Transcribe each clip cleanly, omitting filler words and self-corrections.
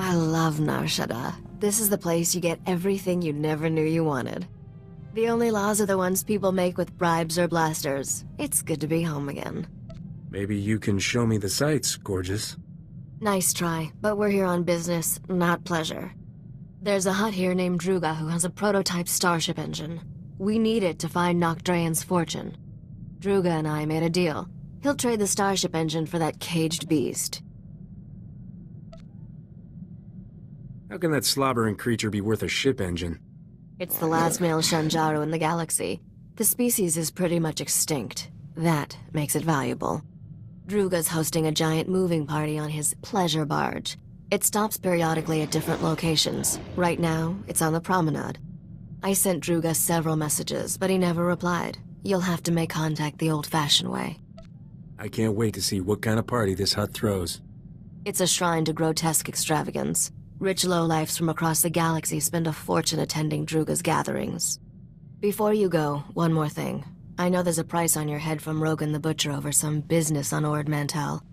I love Shaddaa. This is the place you get everything you never knew you wanted. The only laws are the ones people make with bribes or blasters. It's good to be home again. Maybe you can show me the sights, gorgeous. Nice try, but we're here on business, not pleasure. There's a hut here named Druga who has a prototype starship engine. We need it to find Nocdrayan's fortune. Druga and I made a deal. He'll trade the starship engine for that caged beast. How can that slobbering creature be worth a ship engine? It's the last male Shanjaru in the galaxy. The species is pretty much extinct. That makes it valuable. Druga's hosting a giant moving party on his pleasure barge. It stops periodically at different locations. Right now, it's on the promenade. I sent Druga several messages, but he never replied. You'll have to make contact the old-fashioned way. I can't wait to see what kind of party this hut throws. It's a shrine to grotesque extravagance. Rich lowlifes from across the galaxy spend a fortune attending Druga's gatherings. Before you go, one more thing. I know there's a price on your head from Rogan the Butcher over some business on Ord Mantell.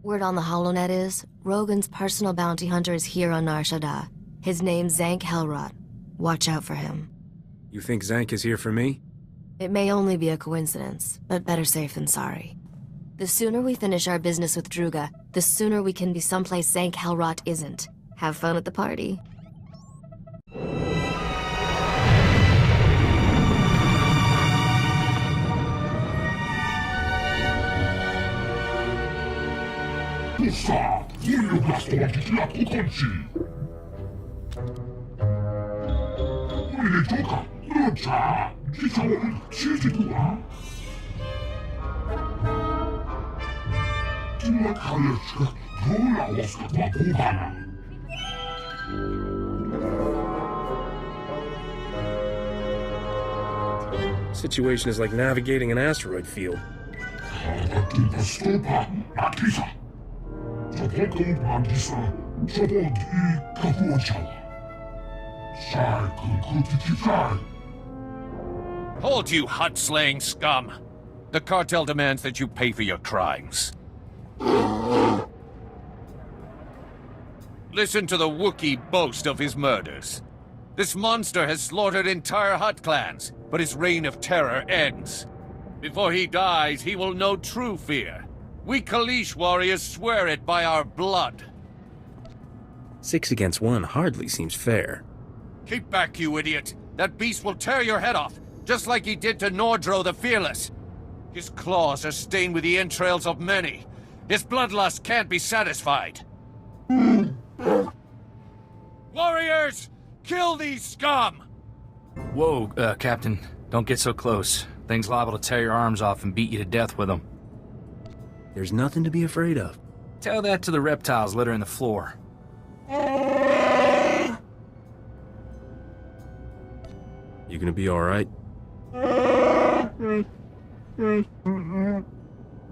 Word on the HoloNet is, Rogan's personal bounty hunter is here on Shaddaa. His name's Zank Helrot. Watch out for him. You think Zank is here for me? It may only be a coincidence, but better safe than sorry. The sooner we finish our business with Druga, the sooner we can be someplace Zank Helrot isn't. Have fun at the party. Usa, voglio blastolarti la potenza! 우리를 조카, 그렇자! 기사원은 실지구나! 정말 칼레츠가 더 나왔을까 보다! Situation is like navigating an asteroid field. 같은 스토파, 마티사! 저번도 마티사, 저번이 가보자! Hold, you hut-slaying scum! The cartel demands that you pay for your crimes. Listen to the Wookiee boast of his murders. This monster has slaughtered entire hut clans, but his reign of terror ends. Before he dies, he will know true fear. We Kalish warriors swear it by our blood. 6 against 1 hardly seems fair. Keep back, you idiot! That beast will tear your head off, just like he did to Nordro the Fearless. His claws are stained with the entrails of many. His bloodlust can't be satisfied. Warriors! Kill these scum! Whoa, Captain. Don't get so close. Thing's liable to tear your arms off and beat you to death with them. There's nothing to be afraid of. Tell that to the reptiles littering the floor. You gonna be alright?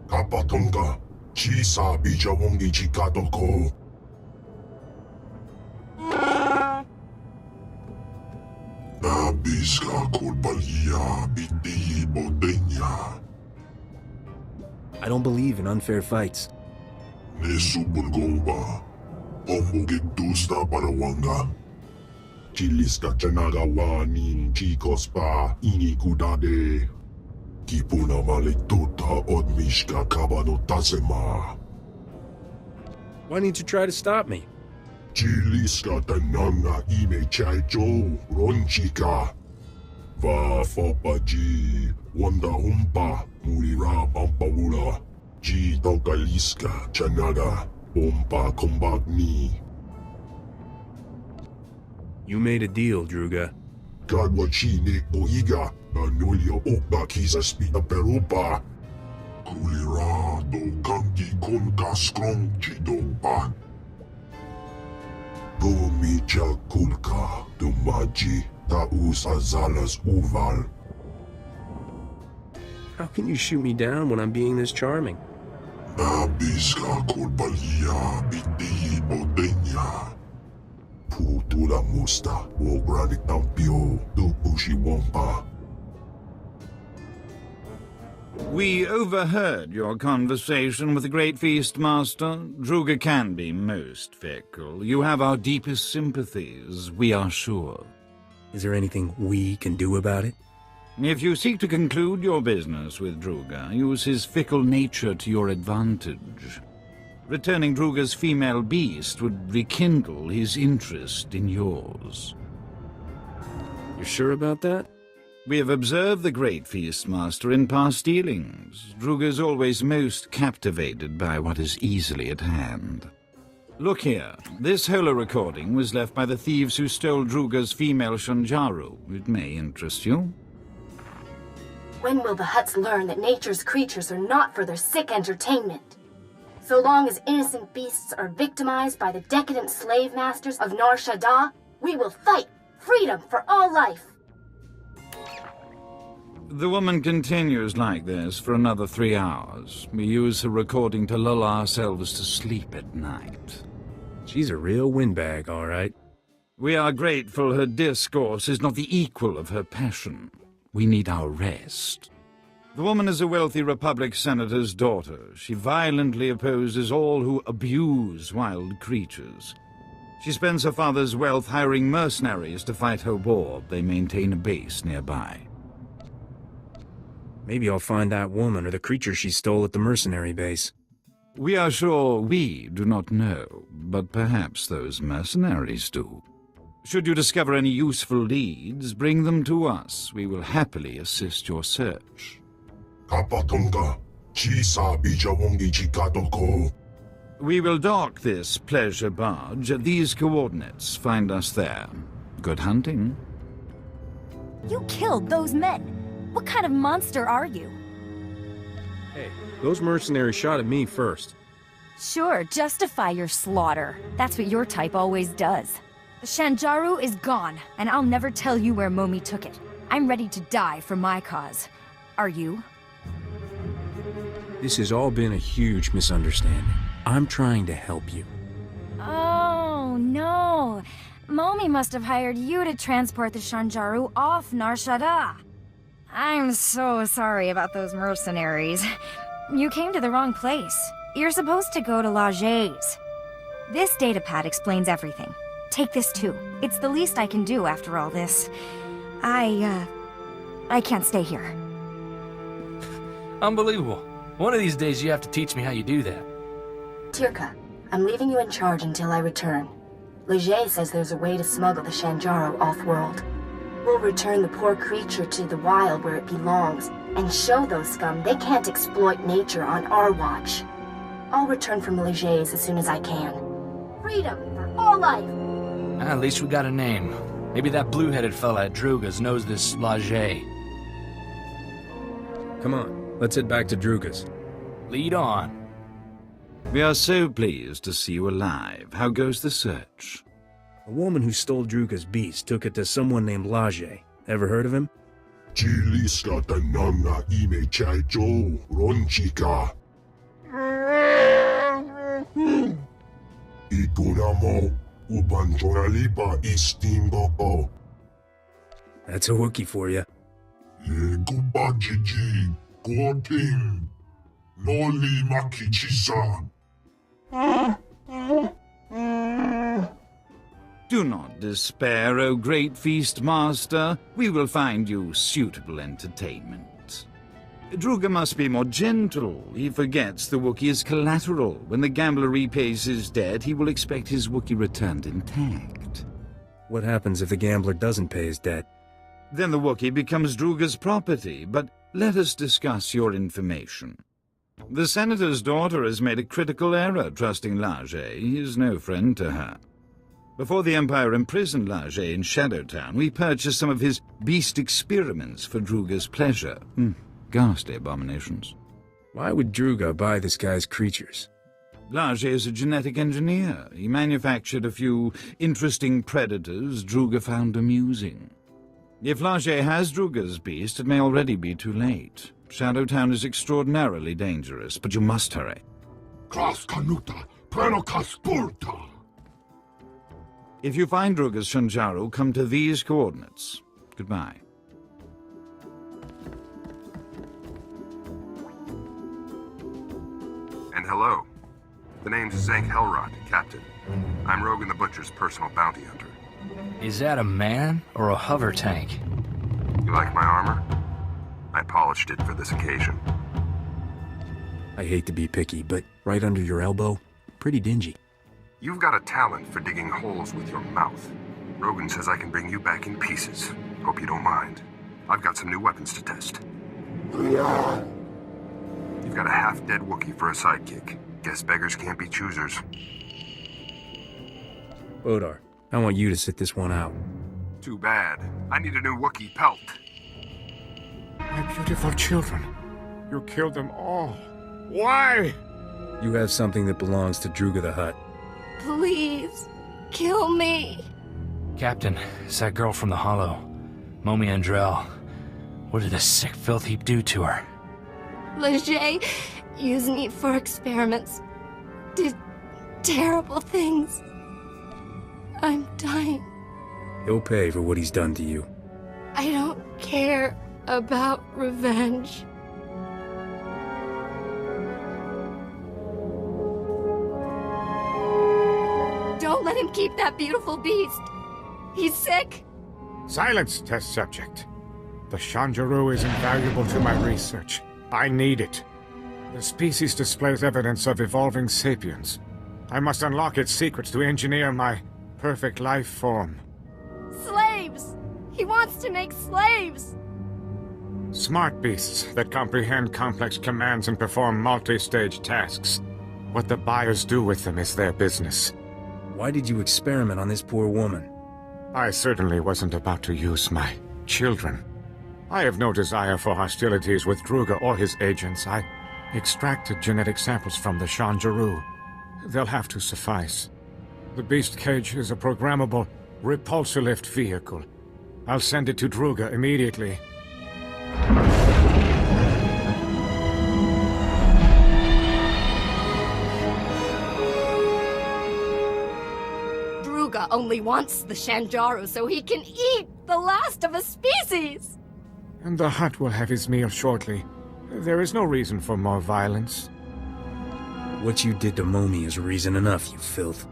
Kapatonga, Chisa Bijawongi Chikatoko. Nabiska Kulbalia Biti Bodenya. I don't believe in unfair fights. Nesubulgomba, Ombugitusta Parawanga. Chiliska Chanagawani, Chikospa, Inikudade. Kipuna Malituta Odmishka Kabano Tasema. Why didn't you try to stop me? Chiliska Tananga Ime Chaicho, Ronchika. Va Fopaji, Wanda Humpa, Murira Pampawula. Ji Tokaliska Chanaga, Pompa Kombagni. You made a deal, Druga. Gadwachine Boiga, Anulio Opa Kisa Spina Perupa. Kulira do Kanki Konka Strong Chidopa. Domicha Kulka, Dumaji, Taus Azalas Uval. How can you shoot me down when I'm being this charming? Nabiska Kulbalia Biti Bodenya. Putula Musta, Wograni Tampio, Dupushi Wampa. We overheard your conversation with the Great Feast Master. Druga can be most fickle. You have our deepest sympathies, we are sure. Is there anything we can do about it? If you seek to conclude your business with Druga, use his fickle nature to your advantage. Returning Druga's female beast would rekindle his interest in yours. You sure about that? We have observed the Great Feast Master in past dealings. Druga's always most captivated by what is easily at hand. Look here. This holo recording was left by the thieves who stole Druga's female Shanjaru. It may interest you. When will the Hutts learn that nature's creatures are not for their sick entertainment? So long as innocent beasts are victimized by the decadent slave masters of Nar Shaddaa, we will fight freedom for all life. The woman continues like this for another 3 hours. We use her recording to lull ourselves to sleep at night. She's a real windbag, all right. We are grateful her discourse is not the equal of her passion. We need our rest. The woman is a wealthy Republic senator's daughter. She violently opposes all who abuse wild creatures. She spends her father's wealth hiring mercenaries to fight her war. They maintain a base nearby. Maybe I'll find that woman or the creature she stole at the mercenary base. We are sure we do not know, but perhaps those mercenaries do. Should you discover any useful leads, bring them to us. We will happily assist your search. We will dock this pleasure barge at these coordinates. Find us there. Good hunting. You killed those men. What kind of monster are you? Hey, those mercenaries shot at me first. Sure, justify your slaughter. That's what your type always does. The Shanjaru is gone, and I'll never tell you where Momi took it. I'm ready to die for my cause. Are you? This has all been a huge misunderstanding. I'm trying to help you. Oh, no. Momi must have hired you to transport the Shanjaru off Nar Shaddaa. I'm so sorry about those mercenaries. You came to the wrong place. You're supposed to go to Laje's. This datapad explains everything. Take this too. It's the least I can do after all this. I can't stay here. Unbelievable. One of these days you have to teach me how you do that. Tirka, I'm leaving you in charge until I return. Leger says there's a way to smuggle the Shanjaru off-world. We'll return the poor creature to the wild where it belongs, and show those scum they can't exploit nature on our watch. I'll return from Leger's as soon as I can. Freedom for all life! At least we got a name. Maybe that blue-headed fella at Druga's knows this Laje. Come on, let's head back to Druga's. Lead on. We are so pleased to see you alive. How goes the search? A woman who stole Druga's beast took it to someone named Laje. Ever heard of him? That's a Wookiee for you. Do not despair, O Great Feast Master. We will find you suitable entertainment. Druga must be more gentle. He forgets the Wookiee is collateral. When the gambler repays his debt, he will expect his Wookiee returned intact. What happens if the gambler doesn't pay his debt? Then the Wookiee becomes Druga's property, but let us discuss your information. The Senator's daughter has made a critical error trusting Laje. He is no friend to her. Before the Empire imprisoned Laje in Shadowtown, we purchased some of his beast experiments for Druga's pleasure. Ghastly abominations. Why would Druga buy this guy's creatures? Laje is a genetic engineer. He manufactured a few interesting predators Druga found amusing. If Laje has Druga's beast, it may already be too late. Shadowtown is extraordinarily dangerous, but you must hurry. If you find Druga's Shanjaru, come to these coordinates. Goodbye. And hello. The name's Zank Hellrot, Captain. I'm Rogan the Butcher's personal bounty hunter. Is that a man or a hover tank? You like my armor? I polished it for this occasion. I hate to be picky, but right under your elbow, pretty dingy. You've got a talent for digging holes with your mouth. Rogan says I can bring you back in pieces. Hope you don't mind. I've got some new weapons to test. You've got a half-dead Wookiee for a sidekick. Guess beggars can't be choosers. Odar, I want you to sit this one out. Too bad. I need a new Wookiee pelt. My beautiful children. You killed them all. Why? You have something that belongs to Druga the Hutt. Please, kill me. Captain, it's that girl from the Hollow. Momi Andrell. What did the sick filth heap do to her? Leger used me for experiments. Did terrible things. I'm dying. He'll pay for what he's done to you. I don't care about revenge. Don't let him keep that beautiful beast. He's sick. Silence, test subject. The Shanjaru is invaluable to my research. I need it. The species displays evidence of evolving sapiens. I must unlock its secrets to engineer my perfect life form. Slaves! He wants to make slaves! Smart beasts that comprehend complex commands and perform multi-stage tasks. What the buyers do with them is their business. Why did you experiment on this poor woman? I certainly wasn't about to use my children. I have no desire for hostilities with Druga or his agents. I extracted genetic samples from the Shanjaru. They'll have to suffice. The beast cage is a programmable repulsor-lift vehicle. I'll send it to Druga immediately. Druga only wants the Shanjaru so he can eat the last of a species! And the Hutt will have his meal shortly. There is no reason for more violence. What you did to Momi is reason enough, you filth.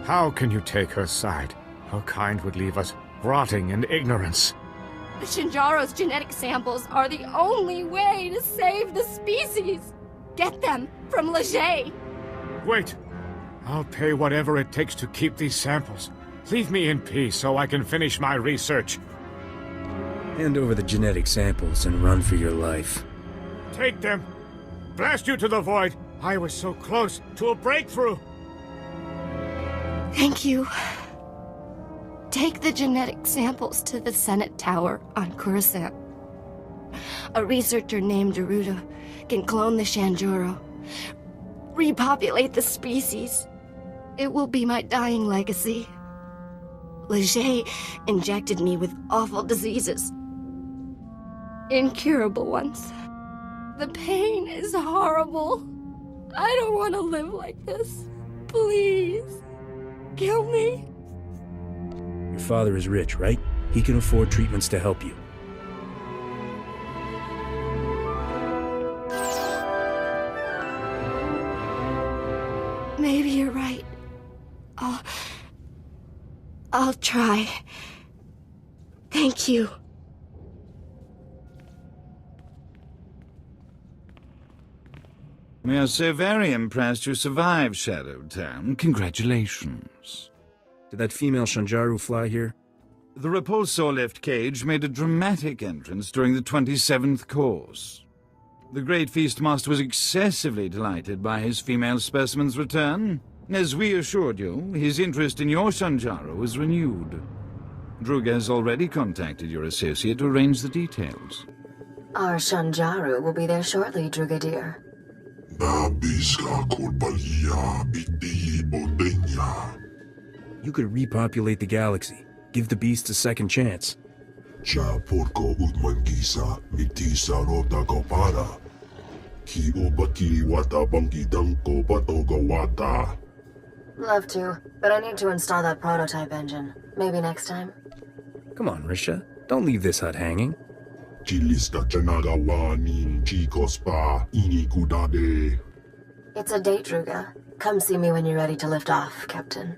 How can you take her side? Her kind would leave us rotting in ignorance. The Shinjaro's genetic samples are the only way to save the species! Get them from Leger! Wait! I'll pay whatever it takes to keep these samples. Leave me in peace so I can finish my research. Hand over the genetic samples and run for your life. Take them! Blast you to the void! I was so close to a breakthrough! Thank you. Take the genetic samples to the Senate Tower on Coruscant. A researcher named Togruta can clone the Shanjuro, repopulate the species. It will be my dying legacy. Leger injected me with awful diseases. Incurable ones. The pain is horrible. I don't want to live like this. Please, kill me. Your father is rich, right? He can afford treatments to help you. Maybe you're right. I'll try. Thank you. We are so very impressed you survived Shadowtown. Congratulations. Did that female Shanjaru fly here? The repulsor lift cage made a dramatic entrance during the 27th course. The Great Feast Master was excessively delighted by his female specimen's return. As we assured you, his interest in your Shanjaru was renewed. Druga has already contacted your associate to arrange the details. Our Shanjaru will be there shortly, Druga dear. You could repopulate the galaxy. Give the beast a second chance. Love to, but I need to install that prototype engine. Maybe next time? Come on, Risha. Don't leave this hut hanging. It's a date, Druga. Come see me when you're ready to lift off, Captain.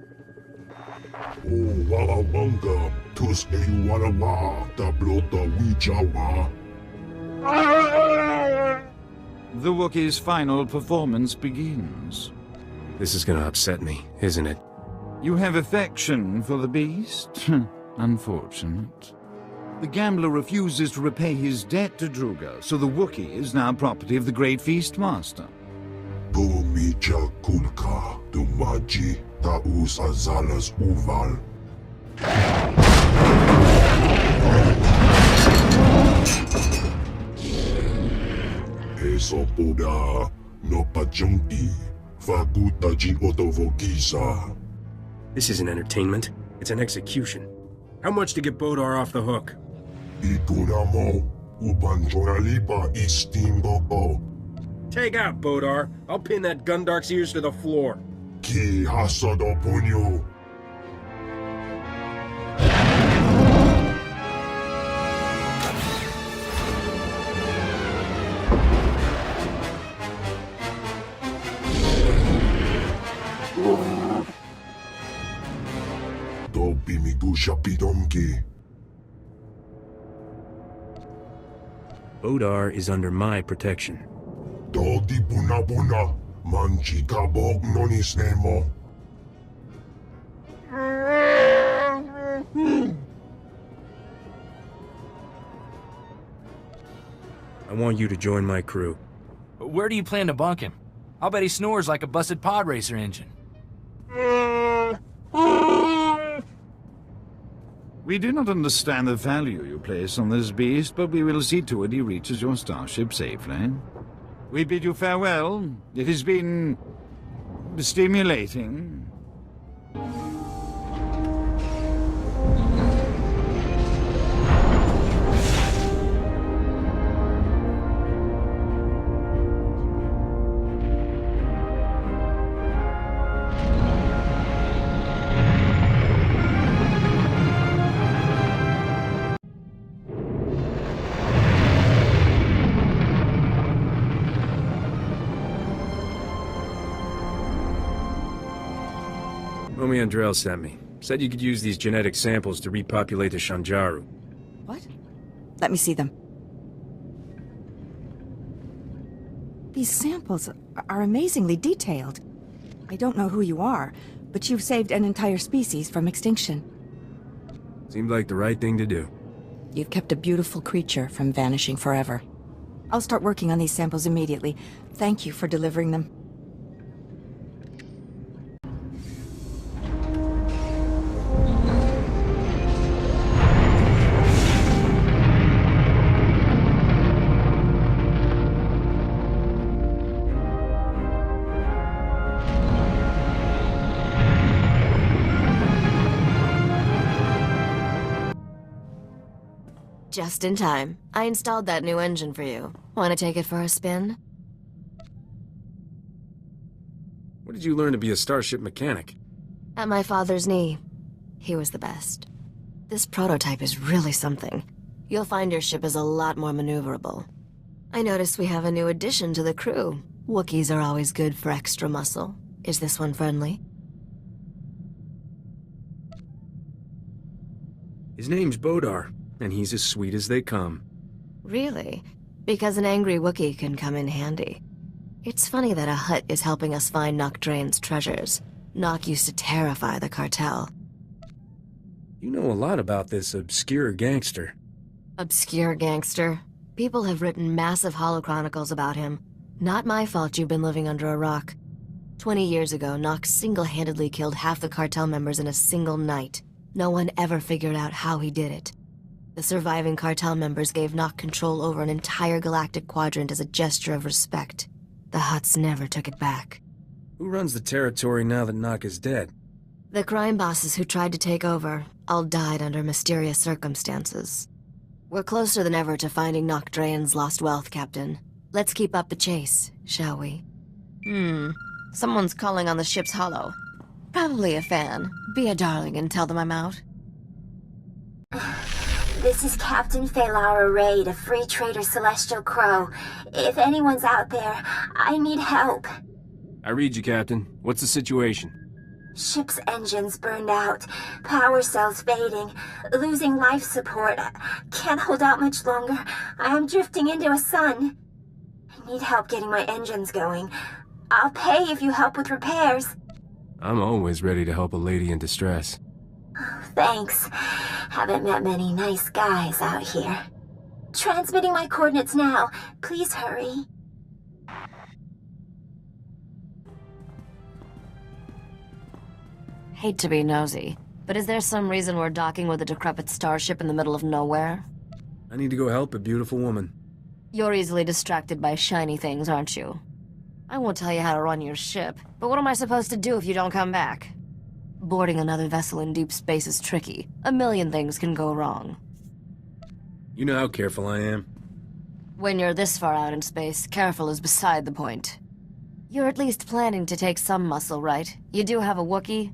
Oh, Walawanga, Tus Walawa, Tablota Wijawa. The Wookiee's final performance begins. This is gonna upset me, isn't it? You have affection for the beast? Unfortunate. The gambler refuses to repay his debt to Druga, so the Wookiee is now property of the Great Feastmaster. Mija Kulka, Dumaji, Taus Azalas Uval. Esopoda, no Pajunti, Faguta Jin Otovokisa. This isn't entertainment. It's an execution. How much to get Bodar off the hook? Itunamo, Ubanjoralipa Istingoko. Take out, Bodar. I'll pin that Gundark's ears to the floor. Ki Hasado Punyo. Bodar is under my protection. Dodi Buna Buna, Manchi Kabok Nonis Nemo. I want you to join my crew. Where do you plan to bunk him? I'll bet he snores like a busted pod racer engine. We do not understand the value you place on this beast, but we will see to it he reaches your starship safely. We bid you farewell. It has been stimulating. Andrel sent me. Said you could use these genetic samples to repopulate the Shanjaru. What? Let me see them. These samples are amazingly detailed. I don't know who you are, but you've saved an entire species from extinction. Seemed like the right thing to do. You've kept a beautiful creature from vanishing forever. I'll start working on these samples immediately. Thank you for delivering them. Just in time. I installed that new engine for you. Want to take it for a spin? Where did you learn to be a starship mechanic? At my father's knee. He was the best. This prototype is really something. You'll find your ship is a lot more maneuverable. I noticed we have a new addition to the crew. Wookiees are always good for extra muscle. Is this one friendly? His name's Bodar, and he's as sweet as they come. Really? Because an angry Wookiee can come in handy. It's funny that a Hutt is helping us find Nock Draen's treasures. Nock used to terrify the cartel. You know a lot about this obscure gangster. Obscure gangster? People have written massive holochronicles about him. Not my fault you've been living under a rock. 20 years ago, Nock single-handedly killed half the cartel members in a single night. No one ever figured out how he did it. The surviving cartel members gave Nock control over an entire galactic quadrant as a gesture of respect. The Hutts never took it back. Who runs the territory now that Nock is dead? The crime bosses who tried to take over all died under mysterious circumstances. We're closer than ever to finding Nock Draen's lost wealth, Captain. Let's keep up the chase, shall we? Someone's calling on the ship's holo. Probably a fan. Be a darling and tell them I'm out. This is Captain Phalara Raid of Free Trader Celestial Crow. If anyone's out there, I need help. I read you, Captain. What's the situation? Ship's engines burned out. Power cells fading. Losing life support. Can't hold out much longer. I am drifting into a sun. I need help getting my engines going. I'll pay if you help with repairs. I'm always ready to help a lady in distress. Thanks. Haven't met many nice guys out here. Transmitting my coordinates now. Please hurry. Hate to be nosy, but is there some reason we're docking with a decrepit starship in the middle of nowhere? I need to go help a beautiful woman. You're easily distracted by shiny things, aren't you? I won't tell you how to run your ship, but what am I supposed to do if you don't come back? Boarding another vessel in deep space is tricky. A million things can go wrong. You know how careful I am. When you're this far out in space, careful is beside the point. You're at least planning to take some muscle, right? You do have a Wookiee?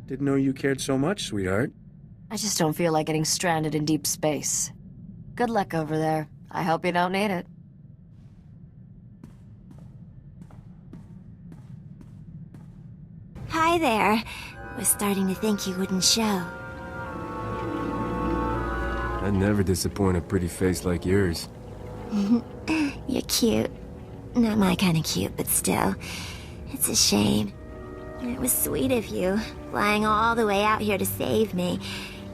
Didn't know you cared so much, sweetheart. I just don't feel like getting stranded in deep space. Good luck over there. I hope you don't need it. Hi there. Was starting to think you wouldn't show. I'd never disappoint a pretty face like yours. You're cute. Not my kind of cute, but still. It's a shame. It was sweet of you, flying all the way out here to save me.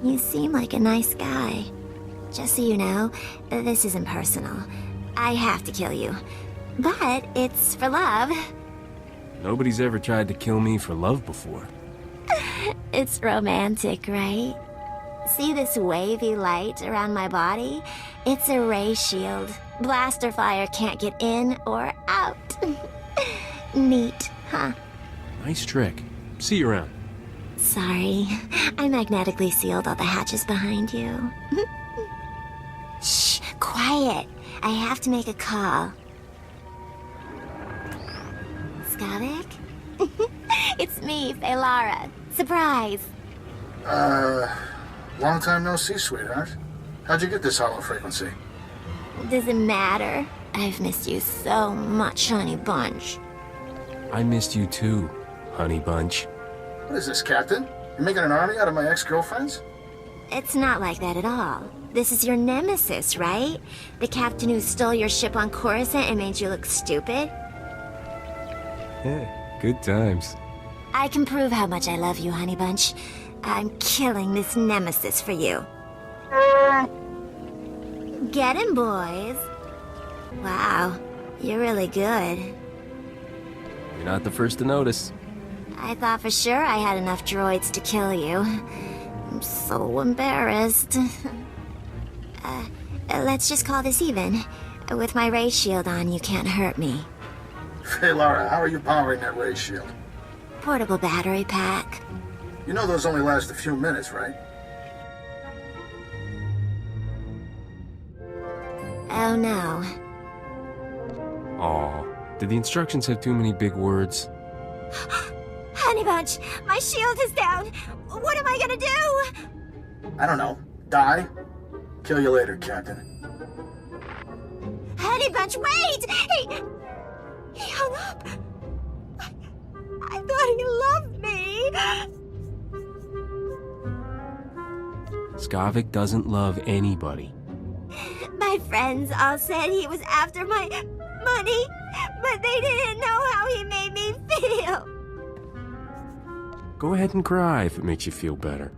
You seem like a nice guy. Just so you know, this isn't personal. I have to kill you. But it's for love. Nobody's ever tried to kill me for love before. It's romantic, right? See this wavy light around my body? It's a ray shield. Blaster fire can't get in or out. Neat, huh? Nice trick. See you around. Sorry. I magnetically sealed all the hatches behind you. Shh, quiet. I have to make a call. Skavik? It's me, Feylara. Surprise. Long time no see, sweetheart. How'd you get this hollow frequency? Does it matter? I've missed you so much, honey bunch. I missed you too, honey bunch. What is this, Captain? You're making an army out of my ex-girlfriends? It's not like that at all. This is your nemesis, right? The captain who stole your ship on Coruscant and made you look stupid? Yeah, good times. I can prove how much I love you, honey bunch. I'm killing this nemesis for you. Get him, boys. Wow, you're really good. You're not the first to notice. I thought for sure I had enough droids to kill you. I'm so embarrassed. Let's just call this even. With my ray shield on, you can't hurt me. Feylara, how are you powering that ray shield? Portable battery pack. You know those only last a few minutes, right? Oh no. Aw, did the instructions have too many big words? Honey Bunch, my shield is down. What am I gonna do? I don't know. Die? Kill you later, Captain. Honey Bunch, wait! He hung up. I thought he loved me. Skavik doesn't love anybody. My friends all said he was after my money, but they didn't know how he made me feel. Go ahead and cry if it makes you feel better.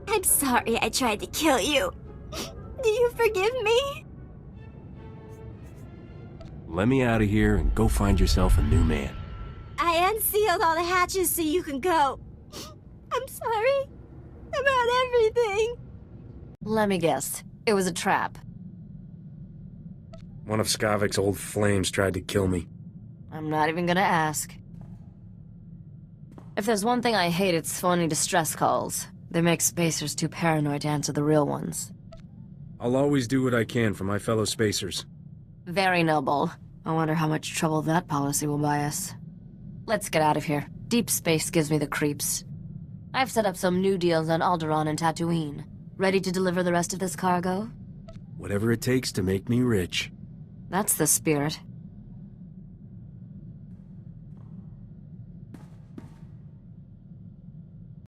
I'm sorry I tried to kill you. Do you forgive me? Let me out of here and go find yourself a new man. I unsealed all the hatches so you can go. I'm sorry about everything. Let me guess. It was a trap. One of Skavik's old flames tried to kill me. I'm not even gonna ask. If there's one thing I hate, it's phony distress calls. They make spacers too paranoid to answer the real ones. I'll always do what I can for my fellow spacers. Very noble. I wonder how much trouble that policy will buy us. Let's get out of here. Deep space gives me the creeps. I've set up some new deals on Alderaan and Tatooine. Ready to deliver the rest of this cargo? Whatever it takes to make me rich. That's the spirit.